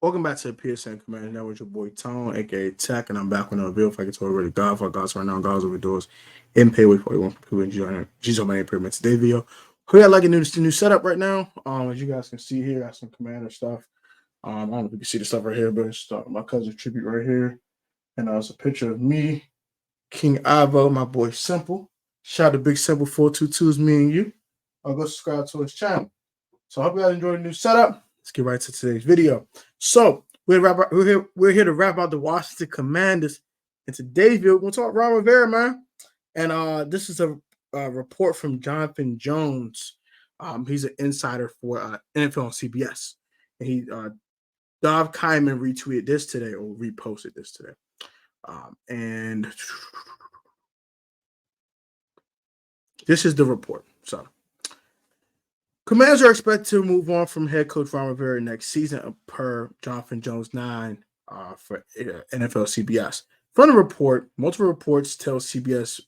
Welcome back to the PSN Commander Network with your boy Tone, aka Tech, and I'm back with another video. If I get to already God for God's right now, God's over doors and pay way for you people enjoying G's on my pyramid. Today's video. We got like a new setup right now. As you guys can see here, got some Commander stuff. I don't know if you can see the stuff right here, but it's my cousin's tribute right here. And it's a picture of me, King Ivo, my boy Simple. Shout out to Big Simple 422's me and you. I'll go subscribe to his channel. So I hope you guys enjoyed the new setup. Let's get right to today's video. So we're here to wrap out the Washington Commanders. In today's video, we're going to talk Ron Rivera, man. And this is a report from Jonathan Jones. He's an insider for NFL on CBS. And he Dov Kaiman retweeted this today or reposted this today. And this is the report. So Commanders are expected to move on from head coach Ron Rivera next season, per Jonathan Jones 9 for NFL CBS. From the report, multiple reports tell CBS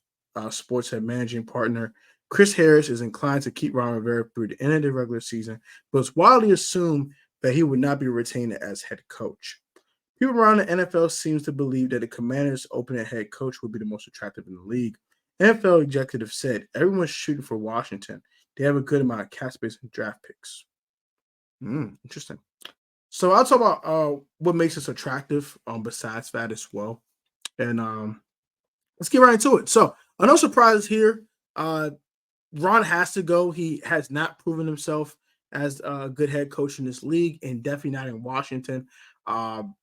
Sports head managing partner Chris Harris is inclined to keep Ron Rivera through the end of the regular season, but it's widely assumed that he would not be retained as head coach. People around the NFL seems to believe that the Commanders' opening head coach would be the most attractive in the league. NFL executives said everyone's shooting for Washington. They have a good amount of cap space and draft picks. Interesting. So I'll talk about what makes us attractive besides that as well. And let's get right into it. So no surprise here. Ron has to go. He has not proven himself as a good head coach in this league, and definitely not in Washington.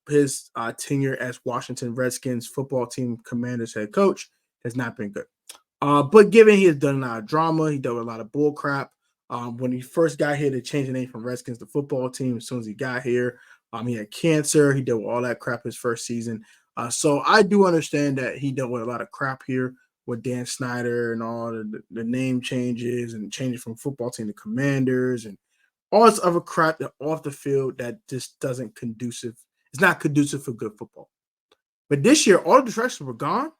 His tenure as Washington Redskins football team Commanders head coach has not been good. But given he has done a lot of drama, he done a lot of bull crap. When he first got here to change the name from Redskins to football team, as soon as he got here, he had cancer. He dealt with all that crap his first season. So I do understand that he dealt with a lot of crap here with Dan Snyder and all the name changes and changing from football team to Commanders and all this other crap that off the field that just doesn't conducive. It's not conducive for good football. But this year, all the distractions were gone.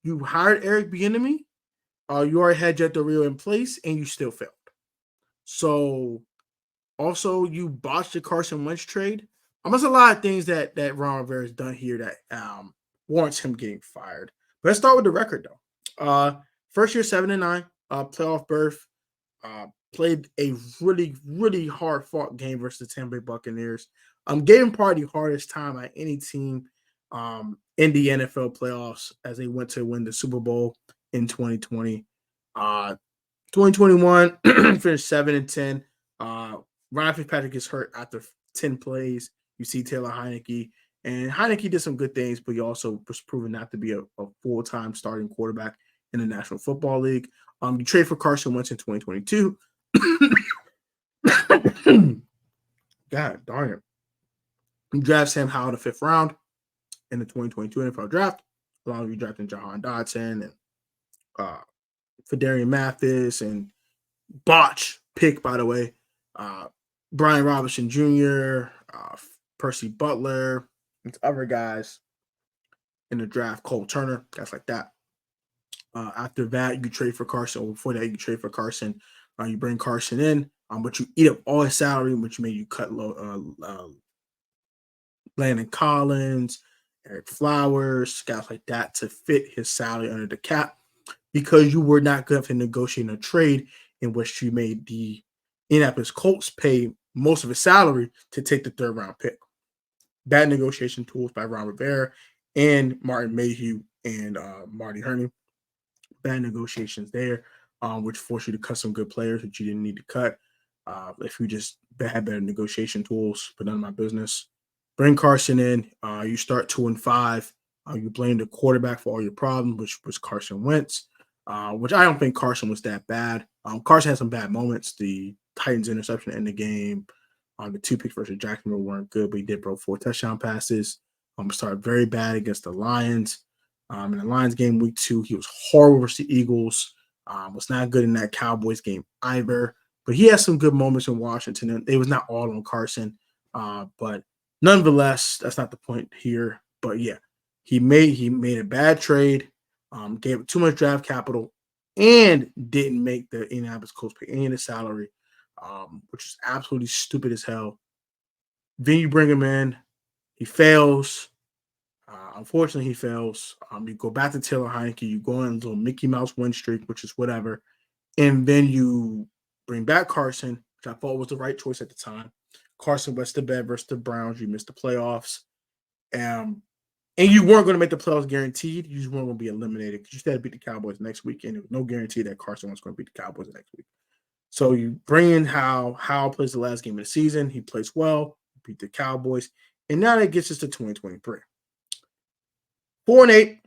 You hired Eric Bieniemy. You already had Jet Rio in place, and you still failed. So, also, you botched the Carson Wentz trade. There's a lot of things that Ron Rivera has done here that warrants him getting fired. But let's start with the record, though. First year, 7-9, playoff berth. Played a really, really hard-fought game versus the Tampa Bay Buccaneers. Gave him probably the hardest time at any team in the NFL playoffs as they went to win the Super Bowl in 2020. 2021 finished 7-10. Ryan Fitzpatrick gets hurt after 10 plays. You see Taylor Heineke, and Heineke did some good things, but he also was proven not to be a full-time starting quarterback in the National Football League. You trade for Carson Wentz in 2022. God darn it. You draft Sam Howell in the 5th round in the 2022 NFL draft, along with you drafting Jahan Dotson and Fedarian Mathis and botch pick, by the way. Brian Robinson Jr., Percy Butler, and other guys in the draft, Cole Turner, guys like that. After that, you trade for Carson. Or before that, you trade for Carson. You bring Carson in, but you eat up all his salary, which made you cut Landon Collins, Eric Flowers, guys like that to fit his salary under the cap because you were not good enough in negotiating a trade in which you made the Indianapolis Colts pay most of his salary to take the 3rd round pick. Bad negotiation tools by Ron Rivera and Martin Mayhew and Marty Herney. Bad negotiations there, which forced you to cut some good players that you didn't need to cut. If you just had better negotiation tools, but none of my business. Bring Carson in. You start 2-5. You blame the quarterback for all your problems, which was Carson Wentz, which I don't think Carson was that bad. Carson had some bad moments. The Titans interception in the game. The 2 picks versus Jacksonville weren't good, but he did throw 4 touchdown passes. Started very bad against the Lions. In the Lions game week 2, he was horrible versus the Eagles. Was not good in that Cowboys game either. But he had some good moments in Washington. And it was not all on Carson. But nonetheless, that's not the point here. But yeah, he made a bad trade, gave too much draft capital, and didn't make the Indianapolis Colts pay any of the salary, which is absolutely stupid as hell. Then you bring him in. He fails. Unfortunately, he fails. You go back to Taylor Heineke. You go into a Mickey Mouse win streak, which is whatever. And then you bring back Carson, which I thought was the right choice at the time. Carson went to bed versus the Browns. You missed the playoffs. And you weren't going to make the playoffs guaranteed. You just weren't going to be eliminated because you still had to beat the Cowboys next week. And there was no guarantee that Carson was going to beat the Cowboys next week. So you bring in Howell. Howell plays the last game of the season. He plays well, beat the Cowboys. And now that gets us to 2023. 4-8.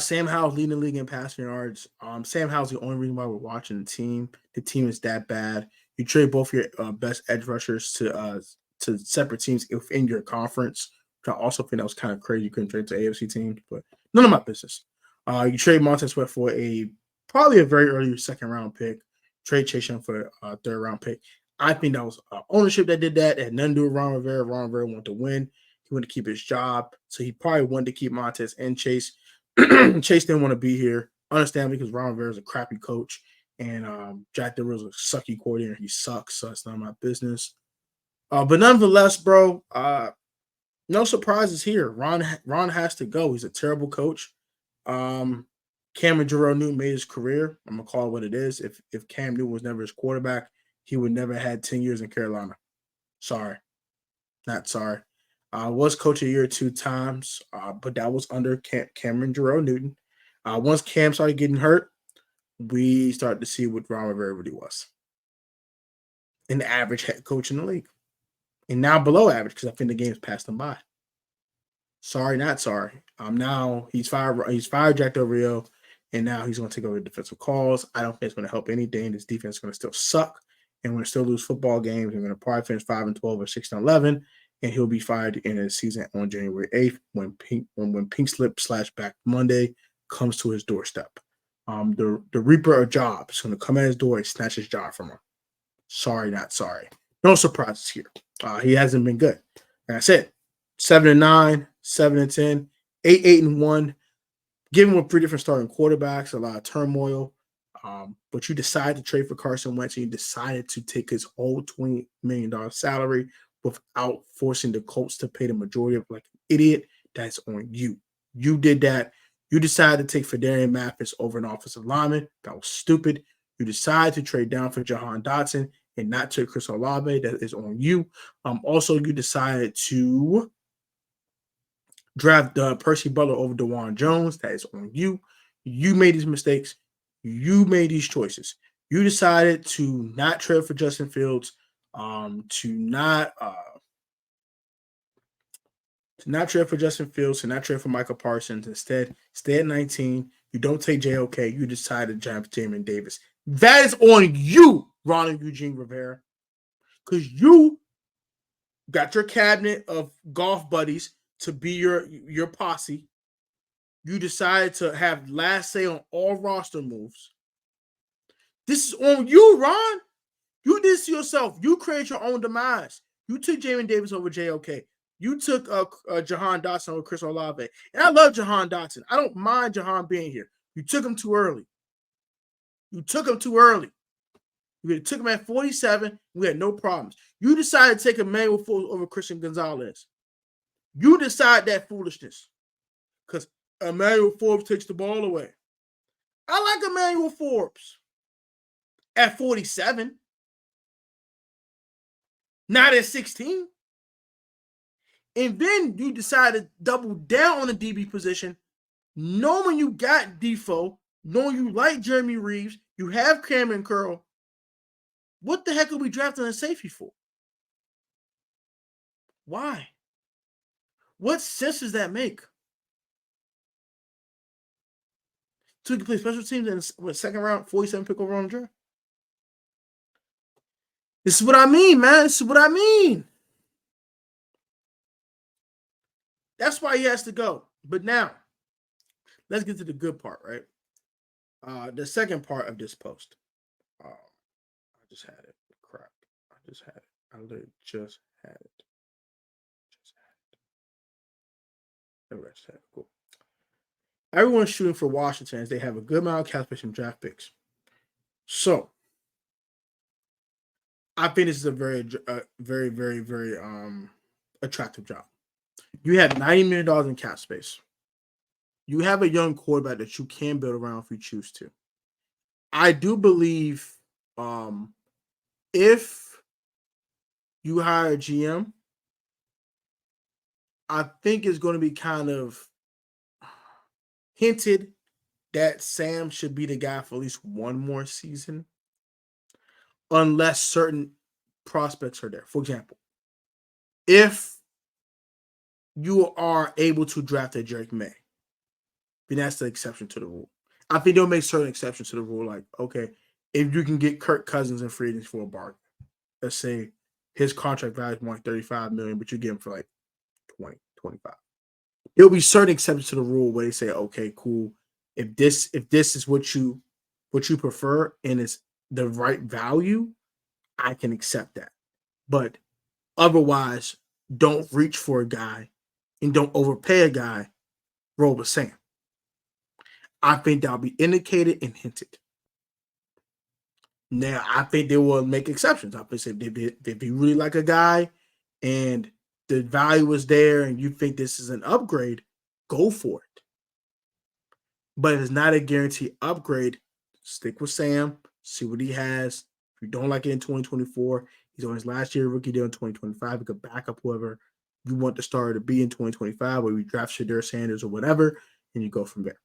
Sam Howell's leading the league in passing yards. Sam Howell's the only reason why we're watching the team. The team is that bad. You trade both your best edge rushers to separate teams within your conference. Which I also think that was kind of crazy. You couldn't trade to AFC teams, but none of my business. You trade Montez Sweat for probably a very early second round pick. Trade Chase Young for a third round pick. I think that was ownership that did that. It had nothing to do with Ron Rivera. Ron Rivera wanted to win. He wanted to keep his job, so he probably wanted to keep Montez and Chase. Chase didn't want to be here. Understand because Ron Rivera is a crappy coach, and Jack Del Rio's a sucky coordinator. He sucks, so it's not my business. But nonetheless, bro, no surprises here. Ron has to go. He's a terrible coach. Cameron Jerome Newton made his career. I'm gonna call it what it is. If Cam Newton was never his quarterback, he would never had 10 years in Carolina. Sorry, not sorry. Was coach a year 2 times, but that was under Cameron Jerome Newton. Once Cam started getting hurt, we started to see what Ron Rivera really was. An average head coach in the league. And now below average because I think the game's passed him by. Sorry, not sorry. Now he's fired Jack Del Rio, and now he's going to take over defensive calls. I don't think it's going to help anything. This defense is going to still suck, and we're going to still lose football games. We're going to probably finish 5-12 or 6-11, and he'll be fired in the season on January 8th when Pink Slip / Back Monday comes to his doorstep. The Reaper of Jobs is going to come at his door and snatch his job from him. Sorry, not sorry. No surprises here. He hasn't been good. Like I said, 7-9, 7-10, 8-1. Given with 3 different starting quarterbacks, a lot of turmoil. But you decided to trade for Carson Wentz, and you decided to take his whole $20 million salary without forcing the Colts to pay the majority of like an idiot. That's on you. You did that. You decided to take Fedarian Mathis over an offensive lineman. That was stupid. You decided to trade down for Jahan Dotson and not take Chris Olave. That is on you. Also, you decided to draft Percy Butler over DeJuan Jones. That is on you. You made these mistakes. You made these choices. You decided to not trade for Justin Fields, to not trade for Justin Fields, to not trade for Michael Parsons. Instead, stay at 19. You don't take JOK. You decide to draft Jamin Davis. That is on you, Ron and Eugene Rivera, because you got your cabinet of golf buddies to be your posse. You decided to have last say on all roster moves. This is on you, Ron. You did this to yourself. You created your own demise. You took Jamin Davis over JOK. You took Jahan Dotson over Chris Olave. And I love Jahan Dotson. I don't mind Jahan being here. You took him too early. You took him at 47. We had no problems. You decided to take Emmanuel Forbes over Christian Gonzalez. You decide that foolishness because Emmanuel Forbes takes the ball away. I like Emmanuel Forbes at 47, not at 16. And then you decide to double down on the DB position, knowing you got Defoe, knowing you like Jeremy Reeves, you have Cameron Curl. What the heck are we drafting a safety for? Why? What sense does that make? So we can play special teams in the second round, 47 pick overall in the draft? This is what I mean, man. This is what I mean. That's why he has to go. But now, let's get to the good part, right? The second part of this post. I just had it. Crap. I just had it. I literally just had it. Cool. Everyone's shooting for Washington as they have a good amount of cap space and draft picks. So, I think this is a very, very, very attractive job. You have $90 million in cap space. You have a young quarterback that you can build around if you choose to. I do believe if you hire a GM, I think it's going to be kind of hinted that Sam should be the guy for at least one more season, unless certain prospects are there. For example, if you are able to draft a Drake May, then that's the exception to the rule. I think they'll make certain exceptions to the rule, like, okay, if you can get Kirk Cousins and free agents for a bargain, let's say his contract value is more like $35 million, but you get him for like 20, 25. There'll be certain exceptions to the rule where they say, okay, cool. If this is what you prefer and it's the right value, I can accept that. But otherwise, don't reach for a guy and don't overpay a guy. Roll with Sam. I think that'll be indicated and hinted. Now, I think they will make exceptions. I think if you really like a guy and the value is there and you think this is an upgrade, go for it. But it's not a guaranteed upgrade. Stick with Sam, see what he has. If you don't like it in 2024, he's on his last year rookie deal in 2025. You could back up whoever you want the starter to be in 2025, or you draft Shadur Sanders or whatever, and you go from there.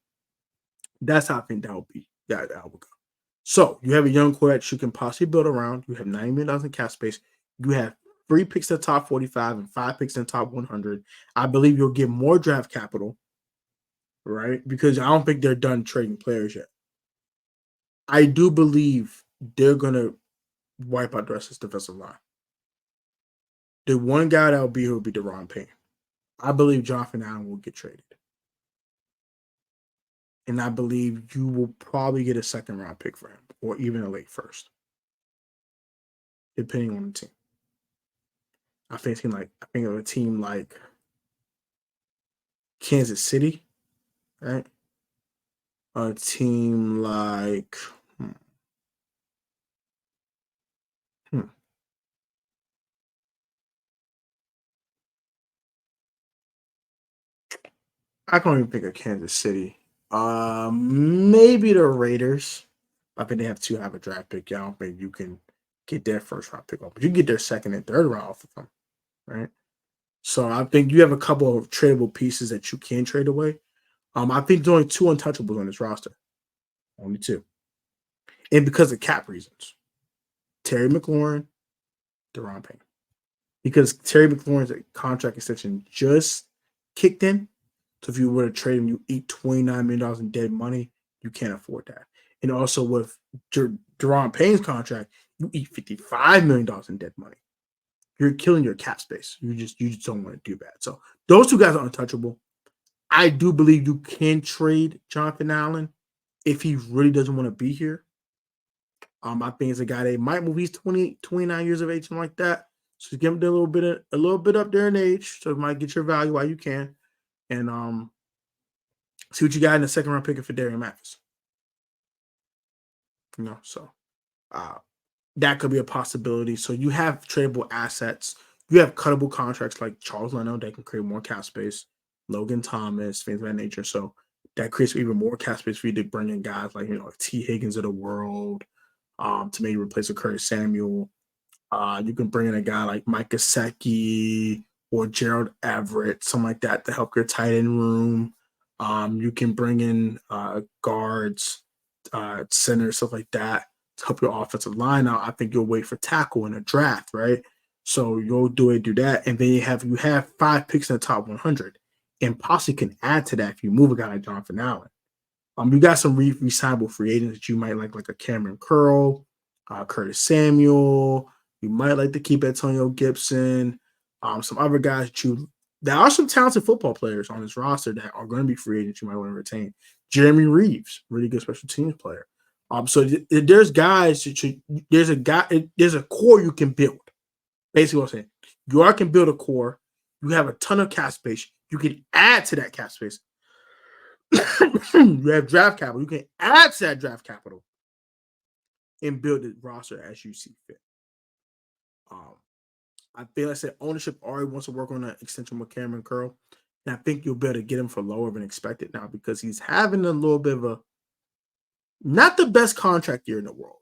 That's how I think that would be. That would go. So you have a young quarterback you can possibly build around. You have $90 million in cap space. You have 3 picks in the top 45 and 5 picks in the top 100. I believe you'll get more draft capital, right? Because I don't think they're done trading players yet. I do believe they're going to wipe out the rest of this defensive line. The one guy that will be here will be Deron Payne. I believe Jonathan Allen will get traded. And I believe you will probably get a second-round pick for him or even a late first, depending on the team. I think of a team like Kansas City, right? A team like I can't even think of Kansas City. Maybe the Raiders. I think they have too high of a draft pick. I don't think you can get their first round pick off, but you can get their second and third round off of them, right? So I think you have a couple of tradable pieces that you can trade away. I think there's only 2 untouchables on this roster. Only 2. And because of cap reasons. Terry McLaurin, Deron Payne. Because Terry McLaurin's contract extension just kicked in. So if you were to trade him, you eat $29 million in dead money. You can't afford that. And also with Deron Payne's contract, you eat $55 million in dead money. You're killing your cap space. You just don't want to do that. So those 2 guys are untouchable. I do believe you can trade Jonathan Allen if he really doesn't want to be here. I think it's a guy that might move. He's 29 years of age, something like that. So give him a little bit up there in age, so it might get your value while you can, and see what you got in the second round pick for Darian Mathis. So that could be a possibility. So you have tradable assets. You have cuttable contracts like Charles Leno that can create more cap space, Logan Thomas, things of that nature. So that creates even more cap space for you to bring in guys like T. Higgins of the world, to maybe replace a Curtis Samuel. You can bring in a guy like Mike Gesicki or Gerald Everett, something like that, to help your tight end room. You can bring in guards, centers, stuff like that to help your offensive line out. I think you'll wait for tackle in a draft, right? So you'll do that, and then you have 5 picks in the top 100, and possibly can add to that if you move a guy like Jonathan Allen. You got some re-signable free agents that you might like a Cameron Curl, Curtis Samuel. You might like to keep Antonio Gibson. Some other guys there are some talented football players on this roster that are going to be free agents you might want to retain. Jeremy Reeves, really good special teams player. So there's guys there's a core you can build. Basically what I'm saying. You can build a core. You have a ton of cap space. You can add to that cap space. You have draft capital. You can add to that draft capital and build the roster as you see fit. I feel like I said ownership already wants to work on an extension with Cameron Curl. And I think you'll be able to get him for lower than expected now because he's having a little bit of a not the best contract year in the world,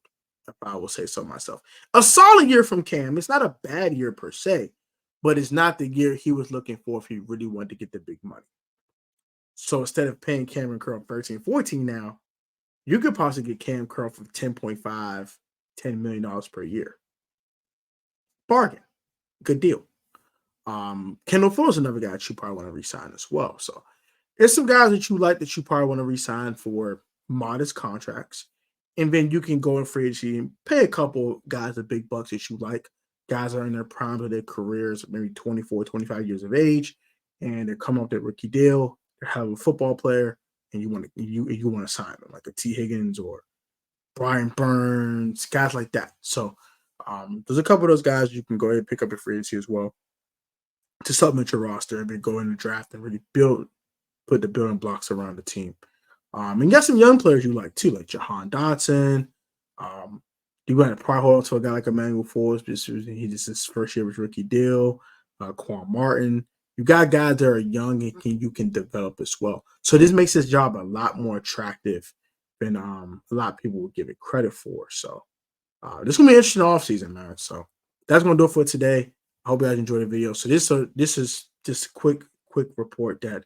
if I will say so myself. A solid year from Cam. It's not a bad year per se, but it's not the year he was looking for if he really wanted to get the big money. So instead of paying Cameron Curl 13, 14 now, you could possibly get Cam Curl for $10.5, $10 million per year. Bargain. Good deal. Kendall Fuller's another guy that you probably want to re-sign as well. So there's some guys that you like that you probably want to re-sign for modest contracts. And then you can go in free agency and pay a couple guys the big bucks that you like. Guys are in their prime of their careers, maybe 24, 25 years of age, and they're coming off their rookie deal. They're having a football player, and you want to sign them, like a T. Higgins or Brian Burns, guys like that. So there's a couple of those guys you can go ahead and pick up in free agency as well to supplement your roster and then go in the draft and really put the building blocks around the team. And you got some young players you like too, like Jahan Dotson. You got to probably hold on to a guy like Emmanuel Forbes because he just his first year of his rookie deal. Quan Martin. You got guys that are young and you can develop as well. So this makes this job a lot more attractive than a lot of people would give it credit for. So this is gonna be an interesting offseason, man. So that's gonna do it for today. I hope you guys enjoyed the video. So this is just a quick report that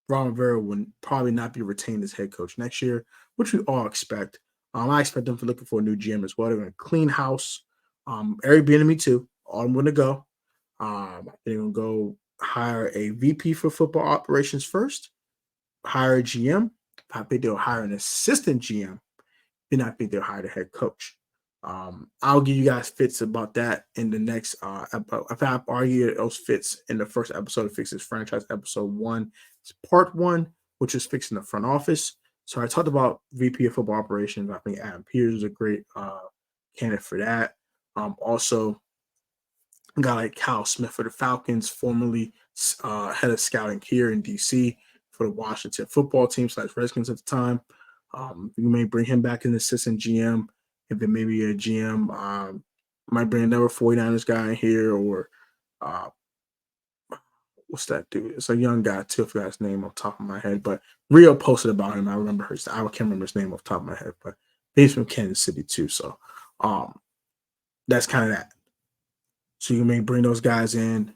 Ron Rivera will probably not be retained as head coach next year, which we all expect. I expect them to looking for a new GM as well. They're going to clean house. Eric Bieniemy too. All I'm going to go. They're going to go hire a VP for football operations first. Hire a GM. I think they'll hire an assistant GM. Then I think they'll hire the head coach. I'll give you guys fits about that in the next if I argue those fits in the first episode of Fixes Franchise, episode 1. It's part 1, which is fixing the front office. So I talked about VP of football operations. I think Adam Peters is a great candidate for that. Also, a guy like Kyle Smith for the Falcons, formerly head of scouting here in DC for the Washington football team / Redskins at the time. You may bring him back as an assistant GM. If it may be a GM, might bring another 49ers guy in here, or what's that dude? It's a young guy too. I forgot his name off the top of my head, but Rio posted about him. I can't remember his name off the top of my head, but he's from Kansas City too. So that's kind of that. So you may bring those guys in,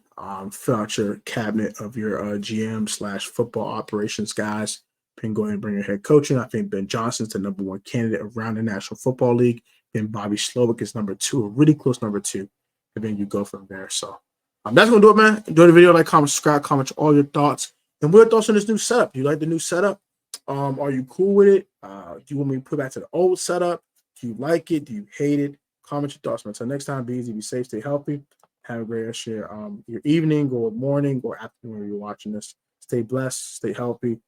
fill out your cabinet of your GM / football operations guys. Then go ahead and bring your head coaching. I think Ben Johnson's the number 1 candidate around the National Football League. Then Bobby Slowick is number 2, a really close number 2. And then you go from there. So that's going to do it, man. Enjoy the video. Like, comment, subscribe, comment all your thoughts. And what are your thoughts on this new setup? Do you like the new setup? Are you cool with it? Do you want me to put back to the old setup? Do you like it? Do you hate it? Comment your thoughts, man. Until next time, be easy, be safe, stay healthy. Have a great rest of your evening or morning or afternoon when you're watching this. Stay blessed, stay healthy.